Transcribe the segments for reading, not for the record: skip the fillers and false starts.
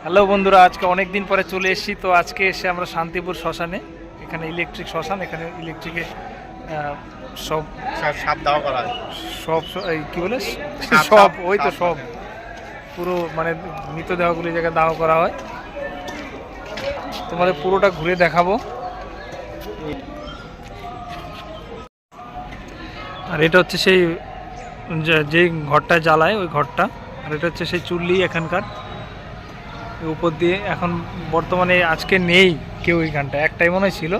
Hello বন্ধুরা, আজকে অনেক দিন পরে চলে এসেছি। তো আজকে এসে আমরা শান্তিপুর শ্মশানে, এখানে ইলেকট্রিক শ্মশান, এখানে ইলেকট্রিকে সব সাপ দাওয়া করা হয়। সব কী বলে সব ওই তো সব পুরো মানে মৃতদেহগুলি জায়গায় দাহ করা হয়। তোমাদের পুরোটা ঘুরে দেখাবো। আর এটা হচ্ছে সেই যে ঘরটায় জ্বালায় ওই ঘরটা, আর এটা হচ্ছে সেই চুল্লি এখানকার উপর দিয়ে। এখন বর্তমানে আজকে নেই কেউ এইখানটা, একটাই মনে হয় ছিল।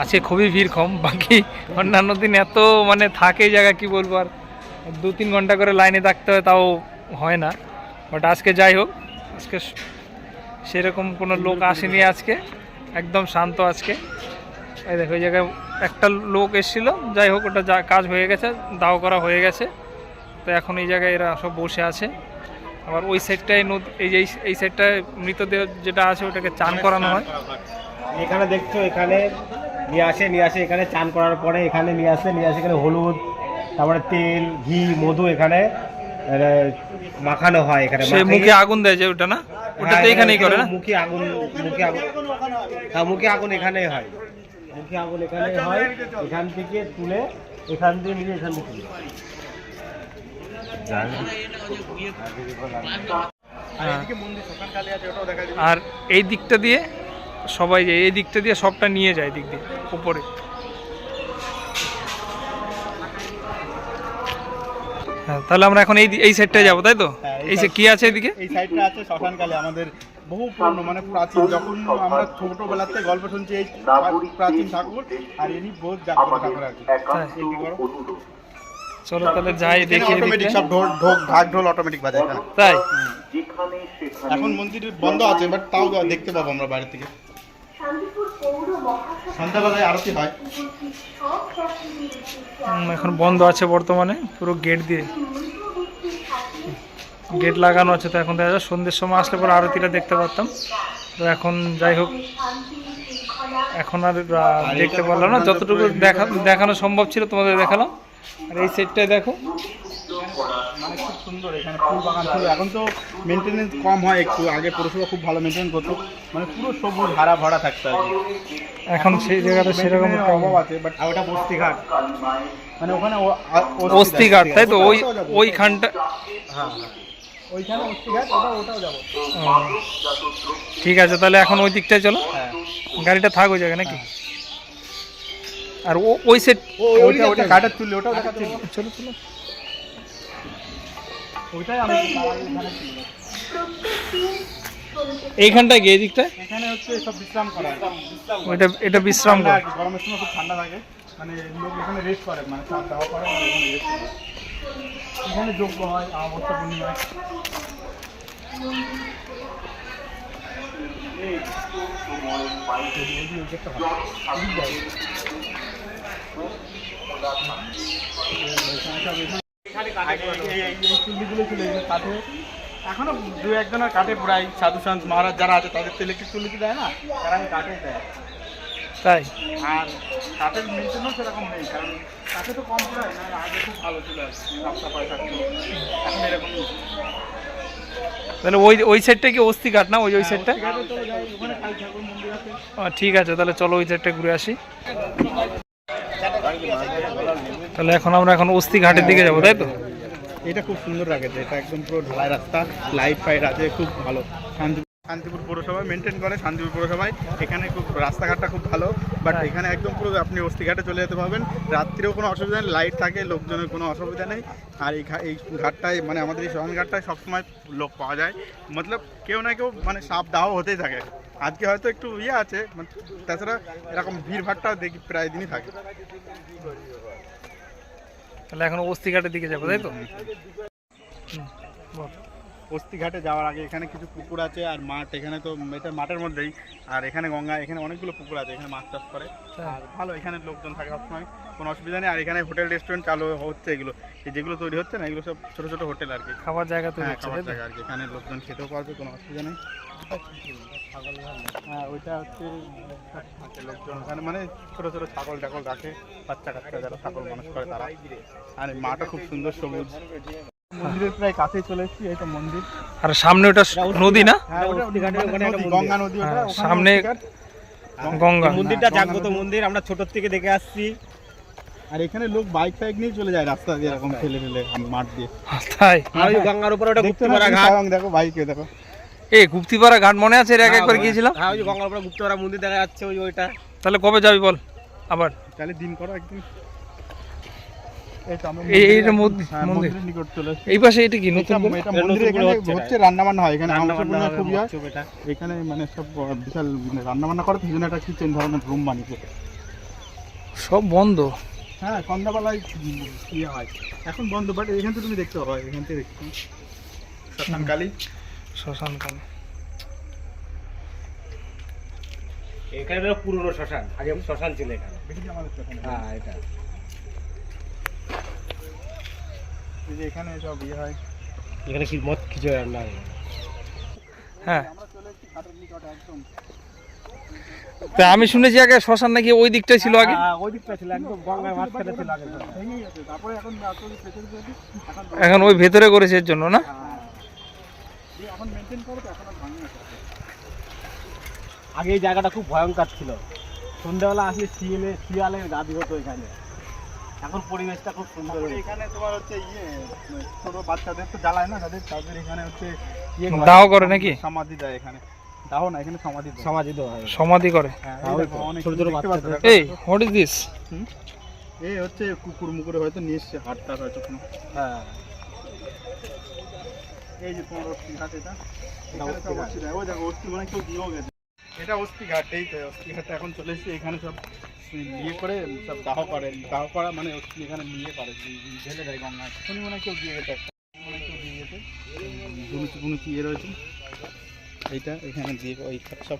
আজকে খুবই ভিড় কম, বাকি অন্যান্য দিন এত মানে থাকে জায়গা কি বলবো, আর 2-3 ঘন্টা করে লাইনে থাকতে হয়, তাও হয় না। বাট আজকে যাই হোক, আজকে সেরকম কোনো লোক আসেনি, আজকে একদম শান্ত। আজকে এই দেখো ওই জায়গায় একটা লোক এসেছিলো, যাই হোক ওটা কাজ হয়ে গেছে, দাহ করা হয়ে গেছে। তো এখন এই জায়গায় এরা সব বসে আছে। আবার ওই সাইডটায় এই যে এই সাইডটায় মৃতদেহ যেটা আছে ওটাকে চান করানো হয়। এখানে দেখছো, এখানে নিয়ে আসে এখানে চান করার পরে এখানে নিয়ে আসে এখানে হলুদ, তারপরে তেল, ঘি, মধু এখানে মাখানো হয়। এখানে মুখে আগুন দেয় যে ওটা, না ওটা তো এখানেই করে না? মুখে আগুন এখানেই হয়। মুখে আগুন এখানে হয়, এখান থেকে তুলে এখান দিয়ে নিয়ে এখান থেকে তুলে। আর এই দিকটা দিয়ে সবাই যায়, এই দিকটা দিয়ে সবটা নিয়ে যায় দিক দিয়ে উপরে। হ্যাঁ, তাহলে আমরা এখন এই সাইডটায় যাবো, তাই তো? এই যে কি আছে এদিকে? এই সাইডটা আছে শ্মশানকালী, আমাদের বহু পুরনো, মানে প্রাচীন। যখন আমরা ছোটবেলাতে গল্প শুনছি এই প্রাচীন ঠাকুর, আর ইনি বহুত জাগ্রত ঠাকুর আর কি। চলো তাহলে যাই দেখি। অটোমেটিক সব ঢাক ঢোল অটোমেটিক বাজায় এখানে, তাই? এখন মন্দির বন্ধ আছে, বাট তাও দেখতে পাবো আমরা বাইরে থেকে। সন্ধ্যাবেলায় আরতি হয়। এখন বন্ধ আছে বর্তমানে, পুরো গেট লাগানো আছে। তো এখন দেখা যায় সন্ধ্যের সময় আসলে পরে আরতিটা দেখতে পারতাম। তো এখন যাই হোক, এখন আর দেখতে পারলাম না, যতটুকু দেখানো সম্ভব ছিল তোমাদের দেখালাম। আর এই সাইডটায় দেখো, মানে খুব সুন্দর, এখানে ফুল বাগান ছিল। এখন তো মেনটেনেন্স কম হয় একটু, আগে পৌরসভা খুব ভালো মেনটেন করতো, মানে পুরো সবুজ হারা ভরা থাকতো আর কি। এখন সেই জায়গাটা সেরকম অভাব আছে। বাট ওটা বস্তিঘাট, মানে ওখানে অস্থিঘাট, তাই তো? ওইখানটা, হ্যাঁ ওইখানে অস্থিঘাট, ওটাও যাবো। ঠিক আছে, তাহলে এখন ওই দিকটায় চলো। হ্যাঁ, গাড়িটা থাক ওই জায়গায় নাকি? আর ওই সেট ওইটা কাটার তুললে ওটাও দেখাচ্ছি। চলো চলো, ওইটাই আমি এইখানটায় গিয়ে দিকটায় এখানে হচ্ছে সব বিশ্রাম করা হয়। এটা বিশ্রাম করে। গরমের সময় খুব ঠান্ডা থাকে, মানে লোক এখানে রেস্ট করে, মানে চাপ দেওয়া করে, এখানে যোগ্য হয়, অবস্থা বন্যি হয়। এখনো 2-1 কাটে, প্রায় সাধু সন্ত মহারাজ যারা আছে তাদের তো ইলেকট্রিক চুল্লি দেয় না, তারা কাঠে দেয়। তাই? আর কাঠের মেনটেনও সেরকম নেই, কারণ কাঠে তো কম পড়ায় না, আগে খুব ভালো ছিল, সাফ সাফাই থাকতো, এখন এরকম। তাহলে ওই সাইডটা কি অস্থিঘাট না? ওই সাইডটা ঠিক আছে, তাহলে চলো ওই সাইডটা ঘুরে আসি। তাহলে এখন আমরা অস্থিঘাটের দিকে যাবো, তাই তো? এটা খুব সুন্দর রাখেছে, এটা একদম পুরো ঢালাই রাস্তা, লাইট ফাইট আছে, খুব ভালো। শান্তিপুর পৌরসভায় মেনটেন করে, শান্তিপুর পৌরসভায় এখানে খুব রাস্তাঘাটটা খুব ভালো। বাট এখানে একদম পুরো আপনি অস্থিঘাটে চলে যেতে পারবেন, রাত্রিরেও কোনো অসুবিধা নেই, লাইট থাকে, লোকজনের কোনো অসুবিধা নেই। আর এই ঘাটটায়, মানে আমাদের এই শ্মশান ঘাটটায় সবসময় লোক পাওয়া যায়, মতলব কেউ না কেউ মানে সাপ দাহ হতেই থাকে। আজকে হয়তো একটু আছে, মানে তাছাড়া এরকম ভিড়ভাড়টা দেখি প্রায় দিনই থাকে। তাহলে এখন অস্থিঘাটের দিকে যাবো, তাই তো? অস্থিঘাটে যাওয়ার আগে এখানে কিছু পুকুর আছে, আর মাঠ, এখানে তো এটা মাঠের মধ্যেই। আর এখানে গঙ্গা, এখানে অনেকগুলো পুকুর আছে, এখানে মাছ চাষ করে। আর ভালো, এখানে লোকজন থাকে সবসময়, কোনো অসুবিধা নেই। আর এখানে হোটেল রেস্টুরেন্ট চালু হচ্ছে, যেগুলো তৈরি হচ্ছে না, এগুলো সব ছোটো ছোটো হোটেল আর কি, খাবার জায়গা তৈরি হচ্ছে, খাবার জায়গা আর কি। এখানে লোকজন খেতেও পারবে, কোনো অসুবিধা নেই। হ্যাঁ, ওইটা হচ্ছে লোকজন ওখানে, মানে ছোটো ছোটো ছাগল টাগল রাখে, বাচ্চা কাচ্চা যারা ছাগল মানুষ করে তারা। আর মাঠও খুব সুন্দর, সবুজ। মন্দিরের প্রায় কাছেই চলে এসেছি, এই তো মন্দির। আর সামনে ওটা নদী না? হ্যাঁ, ওটা নদী, গঙ্গা নদী ওটা, হ্যাঁ, ওখানে সামনে অস্তিঘাট। গঙ্গা। মন্দিরটা গঙ্গা জাগ্রত নদী। মন্দির, আমরা ছোট থেকে দেখে আসছি। আর এখানে লোক বাইক ফাইক নিয়ে চলে যায় রাস্তা দিয়ে, এরকম ফেলে ফেলে মাঠ দিয়ে। তাই আর ওই গঙ্গার উপরে ওটা দেখতে গুপ্তিপাড়া পাচ্ছি ঘাট। স্বয়ং, দেখো বাইকে দেখো। এই গুপ্তিপাড়া ঘাট মনে আছে? এর আগে একবার গিয়েছিলাম। হ্যাঁ, ওই যে গঙ্গার উপরে গুপ্তিপাড়া মন্দির দেখা যাচ্ছে, ওইটা। তাহলে কবে যাবি বল আবার? তাহলে দিন করো একদিন। এই তো আমরা এইটা মন্দির, হ্যাঁ, মন্দির। মন্দিরের নিকট চলে এসেছি। এই পাশে এটা কি নতুন এটা করে? মন্দিরে নতুন করে এখানে হচ্ছে হচ্ছে রান্না বান্না হয়, এখানে রান্না মাংস বান্না পূজা হবে, খুবই হয়। মৎস্য এটা। এখানে মানে সব বিশাল মানে রান্না বান্না করে, সেই জন্য একটা কিচেন ধরনের রুম বানিয়েছে। সব বন্ধ। হ্যাঁ, সন্ধ্যাবেলায় ইয়ে হয়, এখন বন্ধ, বাট এখান থেকে তুমি দেখতে পাবো, এখান থেকে দেখতে শ্মশানকালী। শ্মশানকালী। এখানে হলো পুরনো শ্মশান, আগে শ্মশান ছিল এখানে। দেখেছি আমাদের শ্মশানে। হ্যাঁ, এটা এই যে এখানে সব ইয়ে হয়। এখানে কি মদ কিছু রান্না হয়। হ্যাঁ, আমরা চলে এসেছি ঘাটের নিকটে একদম। তা আমি শুনেছি আগে শ্মশান নাকি ওই দিকটাই ছিল আগে। হ্যাঁ, ওই দিকটা ছিল একদম গঙ্গার মাঝখানে ছিল আগে শ্মশান। ভেঙে গেছে, তারপরে এখন আসলে পেছনে পেছনে এখন এখন ওই ভেতরে করেছে এর জন্য না? এখন মেনটেন করো তো, এখন আর ভাঙে না। আগে এই জায়গাটা খুব ভয়ঙ্কর ছিল, সন্ধ্যাবেলা আসলে শিয়ালের গা দিত এখানে। এখন পরিবেশটা খুব সুন্দর হয়েছে। এখানে তোমার হচ্ছে ইয়ে ছোট বাচ্চাদের তো জ্বালায় না, তাদের এখানে হচ্ছে ইয়ে দাহ করে নাকি? সমাধি দেয় এখানে। দাহ না, এখানে সমাধি দেয়। সমাধি দেওয়া হয়। সমাধি করে। হ্যাঁ, হ্যাঁ, এই ওই দেখো, তো, অনেক ছোট ছোট দেখতে পাচ্ছ, বাচ্চাদের। দেখো। এই হোয়াট ইজ দিস? এই হচ্ছে কুকুর মুকুরে হয়তো নিয়ে এসছে, হাটটা হয়তো কোনো। হ্যাঁ, এই যে তোমার অস্থি ঘাট, এটা এখানে অস্থি সব ঘাট। অস্থি দেয়। ওই দেখো অস্থি মানে কেউ দিয়েও গেছে। এটা অস্থি ঘাট, এই তো অস্থি ঘাটটা এখন চলে এসেছে। এখানে সব ইয়ে করে সব দাহ করে, দাহ করা মানে অস্থি এখানে নিয়ে করে, ঢেলে দেয় গঙ্গায়। শুনি মনে হয় কেউ দিয়ে গেছে, একটা মনে হয় কেউ দিয়ে গেছে। গুনুচি গুনুচি ইয়ে রয়েছে, এইটা এখানে দিয়ে ওই সব।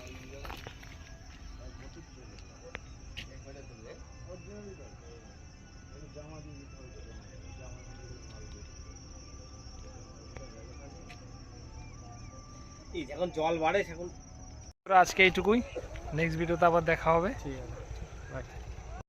এই যখন জল বাড়ে সেখন। আজকে এইটুকুই, নেক্সট ভিডিওতে আবার দেখা হবে। ঠিক আছে।